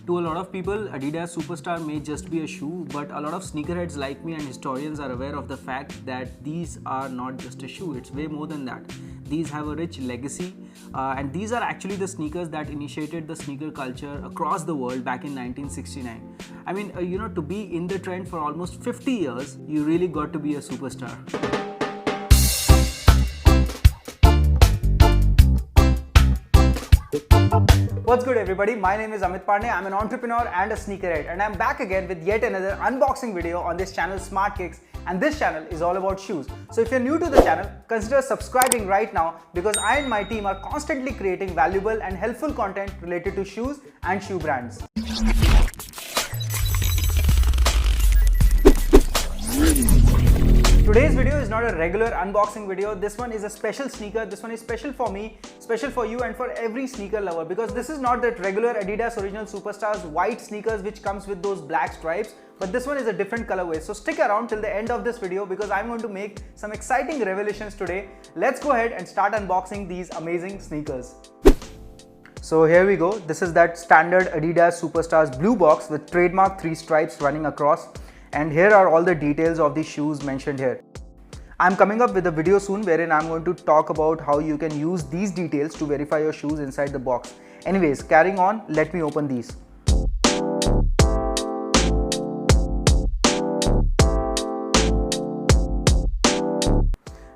To a lot of people, Adidas Superstar may just be a shoe, but a lot of sneakerheads like me and historians are aware of the fact that these are not just a shoe, it's way more than that. These have a rich legacy, and these are actually the sneakers that initiated the sneaker culture across the world back in 1969. I mean, to be in the trend for almost 50 years, you really got to be a superstar. What's good everybody, my name is Amit Pandey, I'm an entrepreneur and a sneakerhead, and I'm back again with yet another unboxing video on this channel Smart Kicks, and this channel is all about shoes. So if you're new to the channel, consider subscribing right now because I and my team are constantly creating valuable and helpful content related to shoes and shoe brands. Today's video is not a regular unboxing video. This one is a special sneaker. This one is special for me, special for you, and for every sneaker lover, because this is not that regular Adidas Original Superstars white sneakers which comes with those black stripes, but this one is a different colorway. So stick around till the end of this video because I'm going to make some exciting revelations today. Let's go ahead and start unboxing these amazing sneakers. So here we go. This is that standard Adidas Superstars blue box with trademark 3 stripes running across. And here are all the details of the shoes mentioned here. I'm coming up with a video soon wherein I'm going to talk about how you can use these details to verify your shoes inside the box. Anyways, carrying on, let me open these.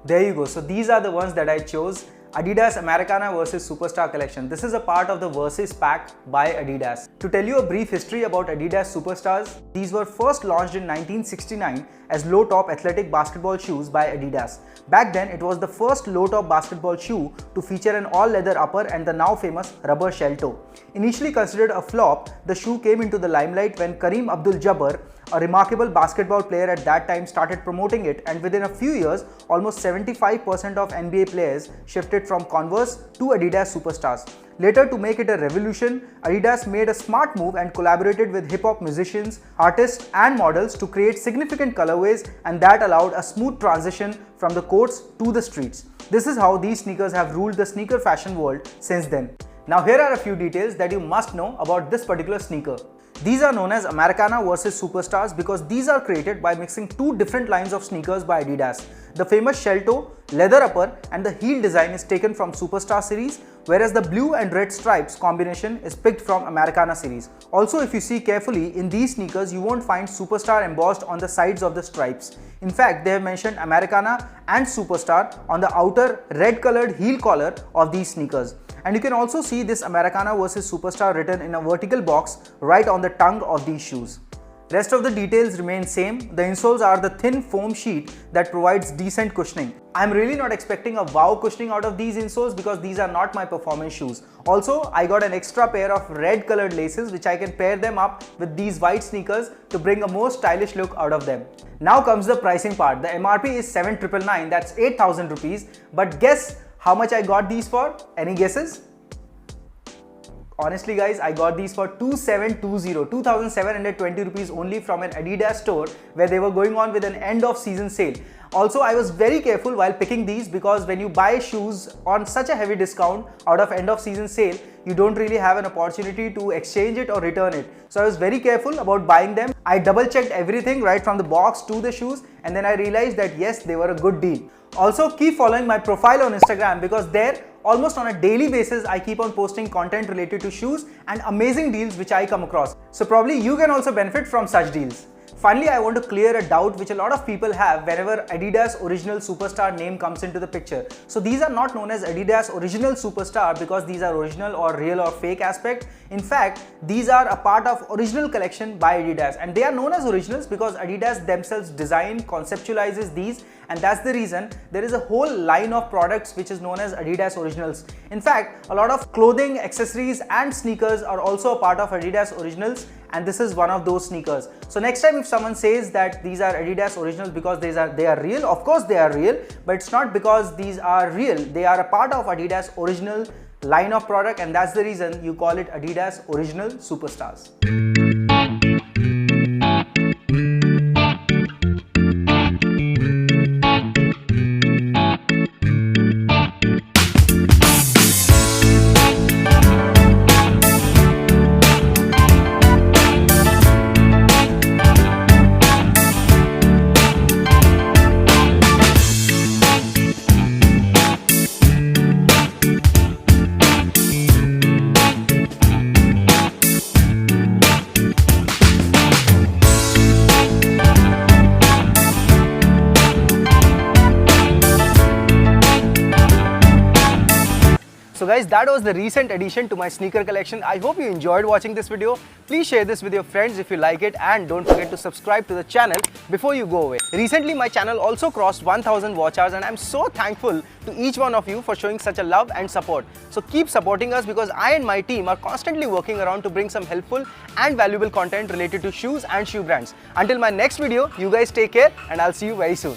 There you go. So these are the ones that I chose. Adidas Americana vs Superstar collection. This is a part of the Versus pack by Adidas. To tell you a brief history about Adidas Superstars, these were first launched in 1969 as low-top athletic basketball shoes by Adidas. Back then, it was the first low-top basketball shoe to feature an all-leather upper and the now famous rubber shell toe. Initially considered a flop, the shoe came into the limelight when Kareem Abdul-Jabbar, a remarkable basketball player at that time, started promoting it, and within a few years, almost 75% of NBA players shifted from Converse to Adidas Superstars. Later, to make it a revolution, Adidas made a smart move and collaborated with hip-hop musicians, artists and models to create significant colorways, and that allowed a smooth transition from the courts to the streets. This is how these sneakers have ruled the sneaker fashion world since then. Now here are a few details that you must know about this particular sneaker. These are known as Americana vs Superstars because these are created by mixing two different lines of sneakers by Adidas. The famous shell toe, leather upper and the heel design is taken from Superstar series, whereas the blue and red stripes combination is picked from Americana series. Also, if you see carefully, in these sneakers you won't find Superstar embossed on the sides of the stripes. In fact, they have mentioned Americana and Superstar on the outer red colored heel collar of these sneakers. And you can also see this Americana vs Superstar written in a vertical box right on the tongue of these shoes. Rest of the details remain same. The insoles are the thin foam sheet that provides decent cushioning. I'm really not expecting a wow cushioning out of these insoles because these are not my performance shoes. Also, I got an extra pair of red colored laces which I can pair them up with these white sneakers to bring a more stylish look out of them. Now comes the pricing part. The MRP is 7,999, that's 8,000 rupees. But guess how much I got these for? Any guesses? Honestly guys, I got these for 2,720 rupees only from an Adidas store where they were going on with an end of season sale. Also, I was very careful while picking these because when you buy shoes on such a heavy discount out of end of season sale, you don't really have an opportunity to exchange it or return it. So I was very careful about buying them. I double checked everything right from the box to the shoes, and then I realized that yes, they were a good deal. Also, keep following my profile on Instagram because there, almost on a daily basis, I keep on posting content related to shoes and amazing deals which I come across. So probably you can also benefit from such deals. Finally, I want to clear a doubt which a lot of people have whenever Adidas Original Superstar name comes into the picture. So these are not known as Adidas Original Superstar because these are original or real or fake aspect. In fact, these are a part of original collection by Adidas, and they are known as originals because Adidas themselves design, conceptualizes these, and that's the reason there is a whole line of products which is known as Adidas Originals. In fact, a lot of clothing, accessories and sneakers are also a part of Adidas Originals, and this is one of those sneakers. So next time if someone says that these are Adidas Originals because they are real, of course they are real, but it's not because these are real. They are a part of Adidas Original line of product, and that's the reason you call it Adidas Original Superstars. So guys, that was the recent addition to my sneaker collection. I hope you enjoyed watching this video. Please share this with your friends if you like it, and don't forget to subscribe to the channel before you go away. Recently my channel also crossed 1000 watch hours, and I'm so thankful to each one of you for showing such a love and support. So keep supporting us, because I and my team are constantly working around to bring some helpful and valuable content related to shoes and shoe brands. Until my next video, you guys take care, and I'll see you very soon.